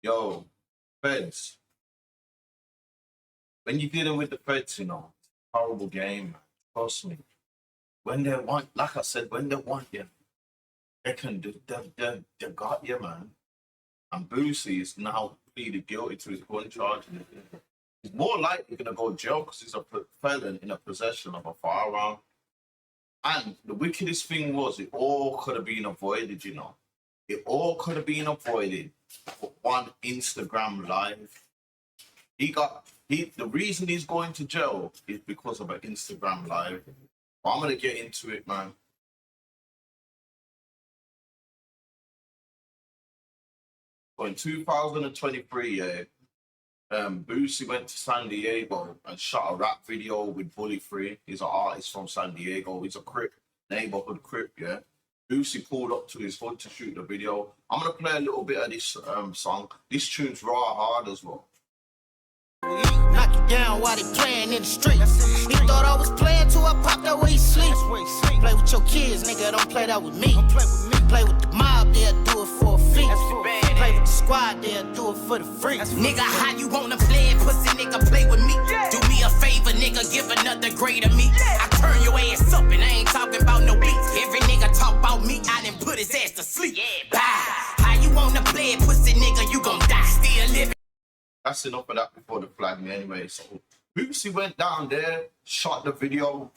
Yo, feds. When you're dealing with the feds, it's a horrible game, man. Trust me. When they want, like I said, when they want you, they can do, they got you, man. And Boosie is now pleaded guilty to his gun charge. He's more likely going to go to jail because he's a felon in a possession of a firearm. And the wickedest thing was, it all could have been avoided. It all could have been avoided for one Instagram live. The reason he's going to jail is because of an Instagram live. But I'm gonna get into it, man. So in 2023, Boosie went to San Diego and shot a rap video with Bully Free. He's an artist from San Diego. He's a Crip, neighborhood Crip, yeah. Boosie pulled up to his hood to shoot the video. I'm gonna play a little bit of this song. This tune's raw hard as well. Knock it down while they playing in the street. He thought I was playing till I popped out where he sleep. Play with your kids, nigga, don't play that with me. Play with the mob, they'll do it for a fee. Play with the squad, they'll do it for the free. Nigga, how you wanna play it, pussy nigga, play with me? Do me a favor, nigga, give another grade of me. I turn your ass up and I ain't talking about no beats. Every nigga talk about me, I done put his ass to sleep. Bye. How you wanna play it, pussy nigga, you gon' die. Still living. That's enough of that before the flag me anyway. So Boosie went down there, shot the video.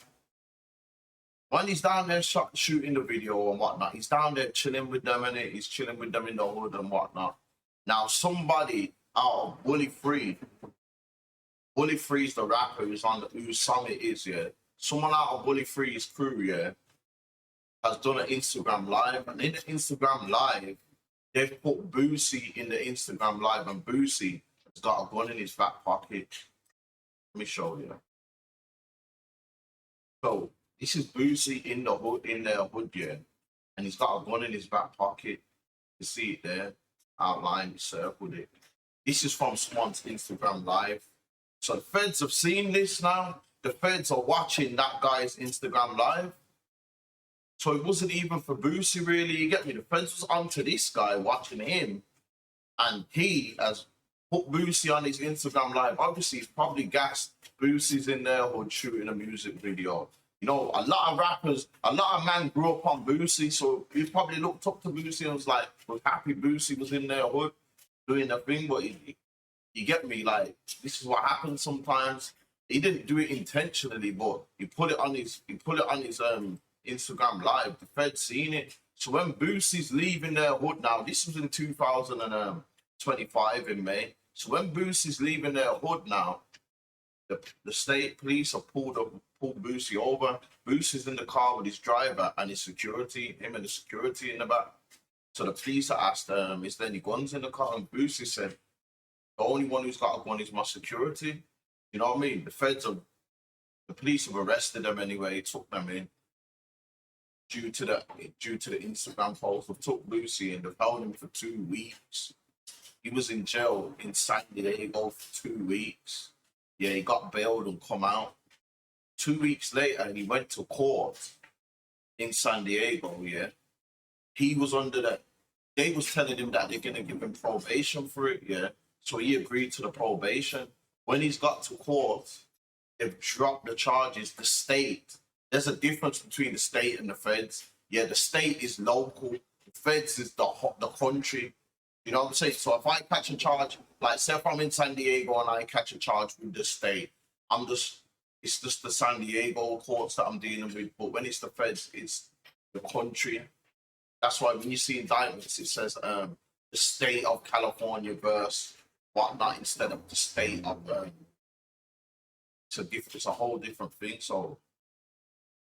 When he's down there shooting the video and whatnot, he's down there chilling with them, and he's chilling with them in the hood and whatnot. Now somebody out of Bully Free's the rapper whose song it is, yeah. Someone out of Bully Free's crew, yeah, has done an Instagram live, and in the Instagram live, they've put Boosie in the Instagram live, and Boosie has got a gun in his back pocket. Let me show you. So this is Boosie in their hood, yeah, and he's got a gun in his back pocket. You see it there, outlined, circled it. This is from someone's Instagram live. So the feds have seen this now. The feds are watching that guy's Instagram live. So it wasn't even for Boosie, really. You get me? The feds was onto this guy, watching him, and he has put Boosie on his Instagram live. Obviously, he's probably gassed. Boosie's in their hood shooting a music video. A lot of rappers, a lot of men grew up on Boosie, so he probably looked up to Boosie and was happy Boosie was in their hood doing the thing. But you get me? Like, this is what happens sometimes. He didn't do it intentionally, but he put it on his Instagram live. The Feds seen it. So when Boosie's leaving their hood now, this was in 2025 in May. So when Boosie's leaving their hood now, the state police have pulled Boosie over. Boosie's in the car with his driver and his security, him and the security in the back. So the police asked, is there any guns in the car? And Boosie said, the only one who's got a gun is my security. You know what I mean? The police have arrested them anyway, took them in. Due to the Instagram post, they took Boosie and they held him for 2 weeks. He was in jail in San Diego for 2 weeks. Yeah, he got bailed and come out. 2 weeks later, he went to court in San Diego, yeah. He was they was telling him that they're going to give him probation for it, yeah. So he agreed to the probation. When he's got to court, they've dropped the charges. The state, there's a difference between the state and the feds. Yeah, the state is local. The feds is the country. You know what I'm saying? So if I catch a charge, like say if I'm in San Diego and I catch a charge with the state, it's just the San Diego courts that I'm dealing with. But when it's the feds, it's the country. That's why when you see indictments, it says the state of California versus whatnot instead of the state of it's a whole different thing. So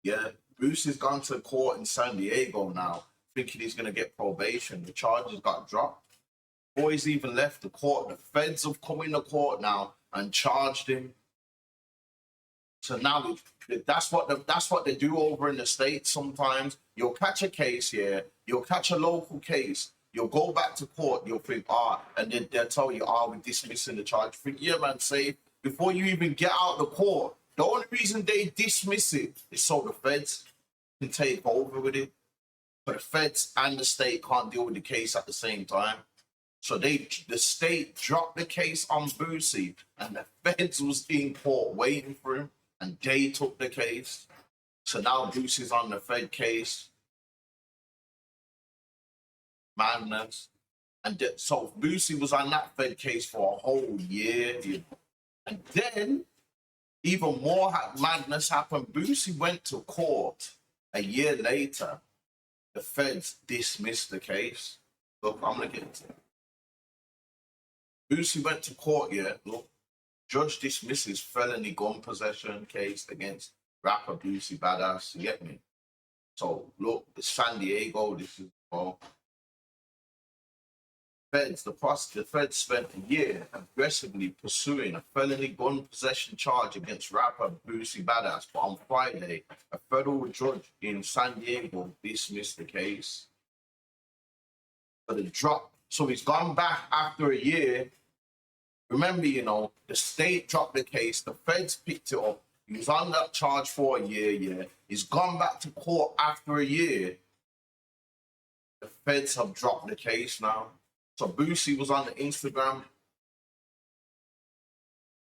yeah, Boosie's gone to court in San Diego now, thinking he's gonna get probation. The charges got dropped. Boys even left the court. The feds have come in the court now and charged him. So now that's what they do over in the States sometimes. You'll catch a case here, you'll catch a local case, you'll go back to court, you'll think, and then they'll tell you, we're dismissing the charge. Think, yeah, man, say, before you even get out of the court, the only reason they dismiss it is so the feds can take over with it. But the feds and the state can't deal with the case at the same time. So the state dropped the case on Boosie, and the feds was in court waiting for him, and they took the case. So now Boosie's on the Fed case. Madness. And so Boosie was on that Fed case for a whole year. And then even more madness happened. Boosie went to court a year later. The feds dismissed the case. Look, I'm going to get into it. Boosie went to court, yeah. Look, judge dismisses felony gun possession case against rapper Boosie Badass. You get me? So, look, it's San Diego. This is all. The feds spent a year aggressively pursuing a felony gun possession charge against rapper Boosie Badass, but on Friday, a federal judge in San Diego dismissed the case. So he's gone back after a year. Remember, you know, the state dropped the case, the feds picked it up. He was on that charge for a year, yeah. He's gone back to court after a year. The feds have dropped the case now. So Boosie was on the Instagram.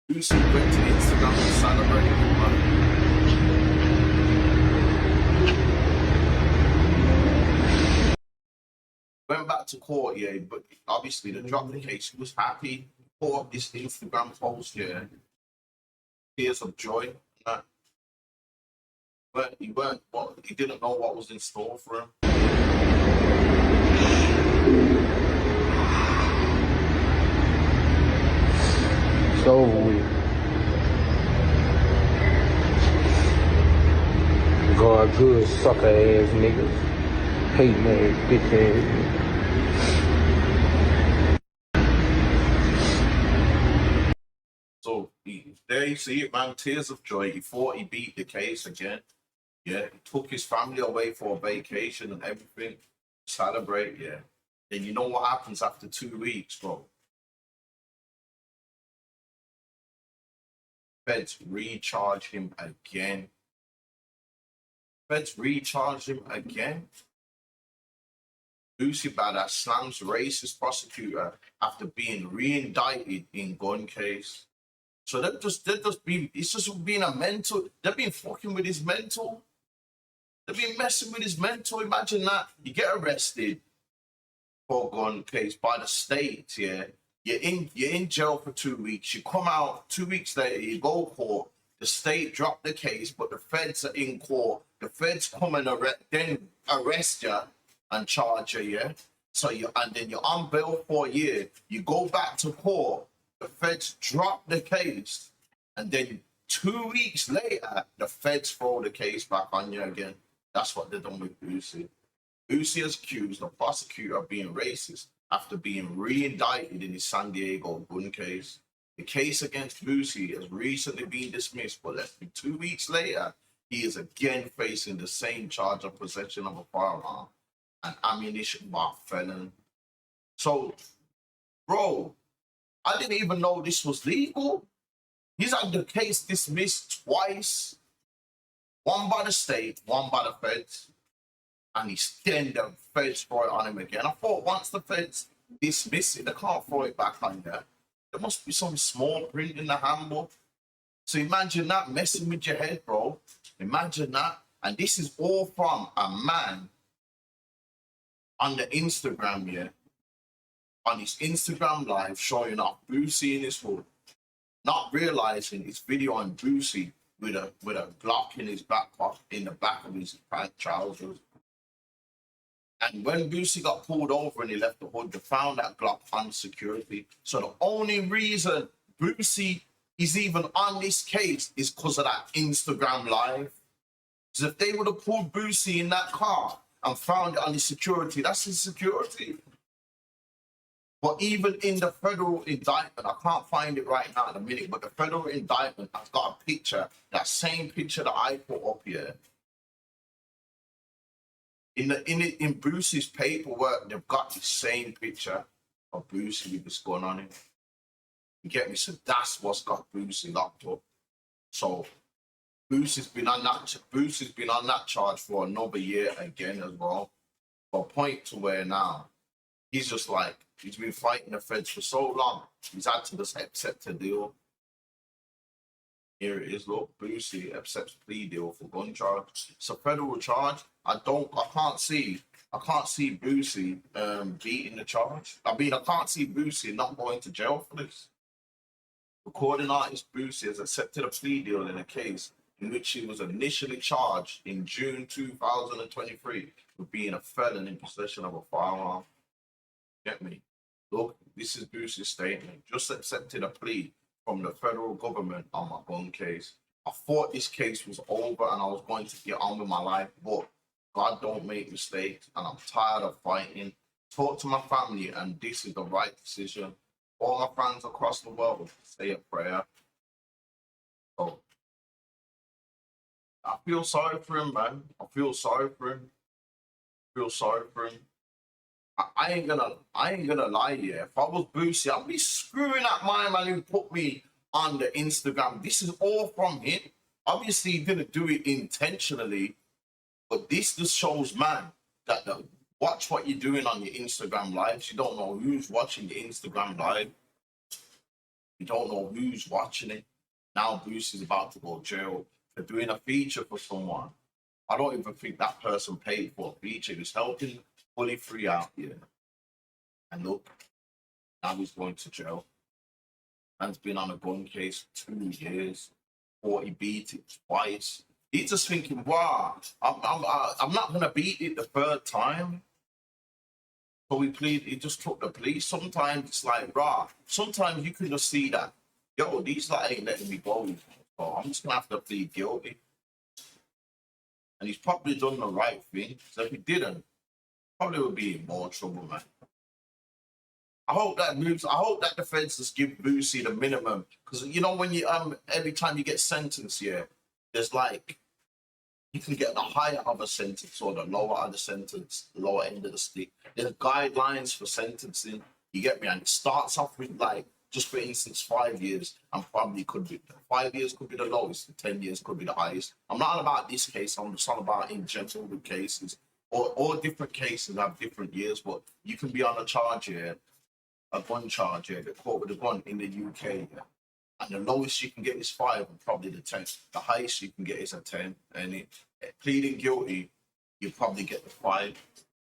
Boosie went to Instagram and celebrated with money. Went back to court, yeah, but obviously they dropped the case. He was happy. Put up this Instagram post, yeah. Tears of joy. But he didn't know what was in store for him. It's over with. God good, sucker ass niggas. Hating ass, bitch ass. So there you see it, man. Tears of joy. He thought he beat the case again. Yeah, he took his family away for a vacation and everything. Celebrate, yeah. Then you know what happens after 2 weeks, bro. Feds recharge him again. Boosie Badass slams racist prosecutor after being re-indicted in gun case. So it's just being a mental. They've been fucking with his mental. They've been messing with his mental. Imagine that. You get arrested for a gun case by the state, yeah. You're in jail for 2 weeks. You come out 2 weeks later, you go to court. The state dropped the case, but the feds are in court. The feds come and arrest you and charge you, yeah. And then you're on bail for a year. You go back to court. The feds drop the case, and then 2 weeks later, the feds throw the case back on you again. That's what they've done with Boosie. Boosie has accused the prosecutor of being racist after being re-indicted in his San Diego gun case. The case against Boosie has recently been dismissed, but less than 2 weeks later, he is again facing the same charge of possession of a firearm and ammunition by felon. So, bro, I didn't even know this was legal. He's had the case dismissed twice. One by the state, one by the feds. And then the feds throw it on him again. I thought once the feds dismiss it, they can't throw it back on there. There must be some small print in the handbook. So imagine that messing with your head, bro. Imagine that. And this is all from a man on the Instagram, yeah. On his Instagram live showing off Boosie in his hood. Not realizing it's video on Boosie with a Glock in his back pocket, in the back of his pant trousers. And when Boosie got pulled over and he left the hood, they found that Glock on security. So the only reason Boosie is even on this case is because of that Instagram live. Because if they would have pulled Boosie in that car and found it on his security, that's his security. But even in the federal indictment, I can't find it right now in a minute, but the federal indictment has got a picture, that same picture that I put up here. In Boosie's paperwork, they've got the same picture of Boosie with this gun on it. You get me? So that's what's got Boosie locked up. So Boosie's been on that charge for another year again as well. For a point to where now he's just like, He's been fighting the feds for so long. He's had to just accept a deal. Here it is, look. Boosie accepts plea deal for gun charge. It's a federal charge. I can't see Boosie beating the charge. I mean, I can't see Boosie not going to jail for this. Recording artist Boosie has accepted a plea deal in a case in which he was initially charged in June 2023 with being a felon in possession of a firearm. Get me? Look, this is Boosie's statement. Just accepted a plea from the federal government on my gun case. I thought this case was over and I was going to get on with my life, but God don't make mistakes and I'm tired of fighting. Talk to my family and this is the right decision. All my fans across the world say a prayer. So I feel sorry for him, man. I feel sorry for him. I ain't gonna lie, yeah. If I was Boosie, I'd be screwing at my man who put me on the Instagram. This is all from him. Obviously, he didn't do it intentionally, but this just shows, man, that watch what you're doing on your Instagram lives. You don't know who's watching the Instagram live. You don't know who's watching it. Now Boosie's about to go to jail for doing a feature for someone. I don't even think that person paid for a feature. He was helping fully free out here. And look, now he's going to jail. Man's been on a gun case for 2 years. 40 beat it twice. He's just thinking, wow, I'm not gonna beat it the third time. So he just took the plea. Sometimes it's like, rah, sometimes you can just see that, yo, these like ain't letting me go. So I'm just gonna have to plead guilty. And he's probably done the right thing. So if he didn't, probably would be in more trouble, man. I hope that the feds just give Boosie the minimum. Because you know when you every time you get sentenced, yeah, there's like you can get the higher of a sentence or the lower of the sentence, lower end of the stick. There's guidelines for sentencing. You get me? And it starts off with like, just for instance, 5 years, and probably could be 5 years could be the lowest, 10 years could be the highest. I'm not about this case. I'm just on about in general with cases. Or all different cases have different years, but you can be on a charge here, a gun charge here, get caught with a gun in the UK, yeah. And the lowest you can get is 5 and probably the 10. The highest you can get is a 10. And pleading guilty, you probably get the 5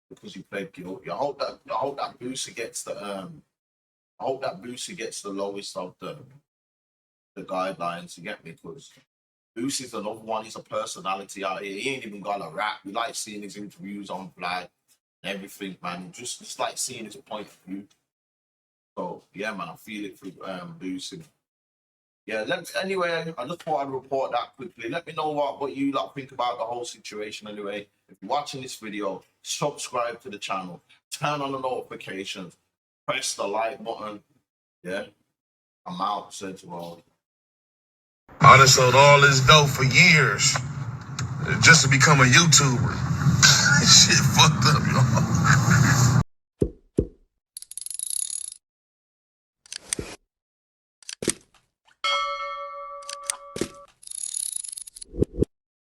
because you pled guilty. I hope that Boosie gets the lowest of the guidelines. You get me? Because Boosie's another one. He's a personality out here. He ain't even got a rap. We like seeing his interviews on Plea and everything, man. Just like seeing his point of view. So yeah, man, I feel it for Boosie. Yeah, anyway, I just thought I'd report that quickly. Let me know what you lot think about the whole situation anyway. If you're watching this video, subscribe to the channel, turn on the notifications, press the like button. Yeah, I'm out, said to all. I done sold all this dope for years just to become a YouTuber. Shit fucked up, y'all.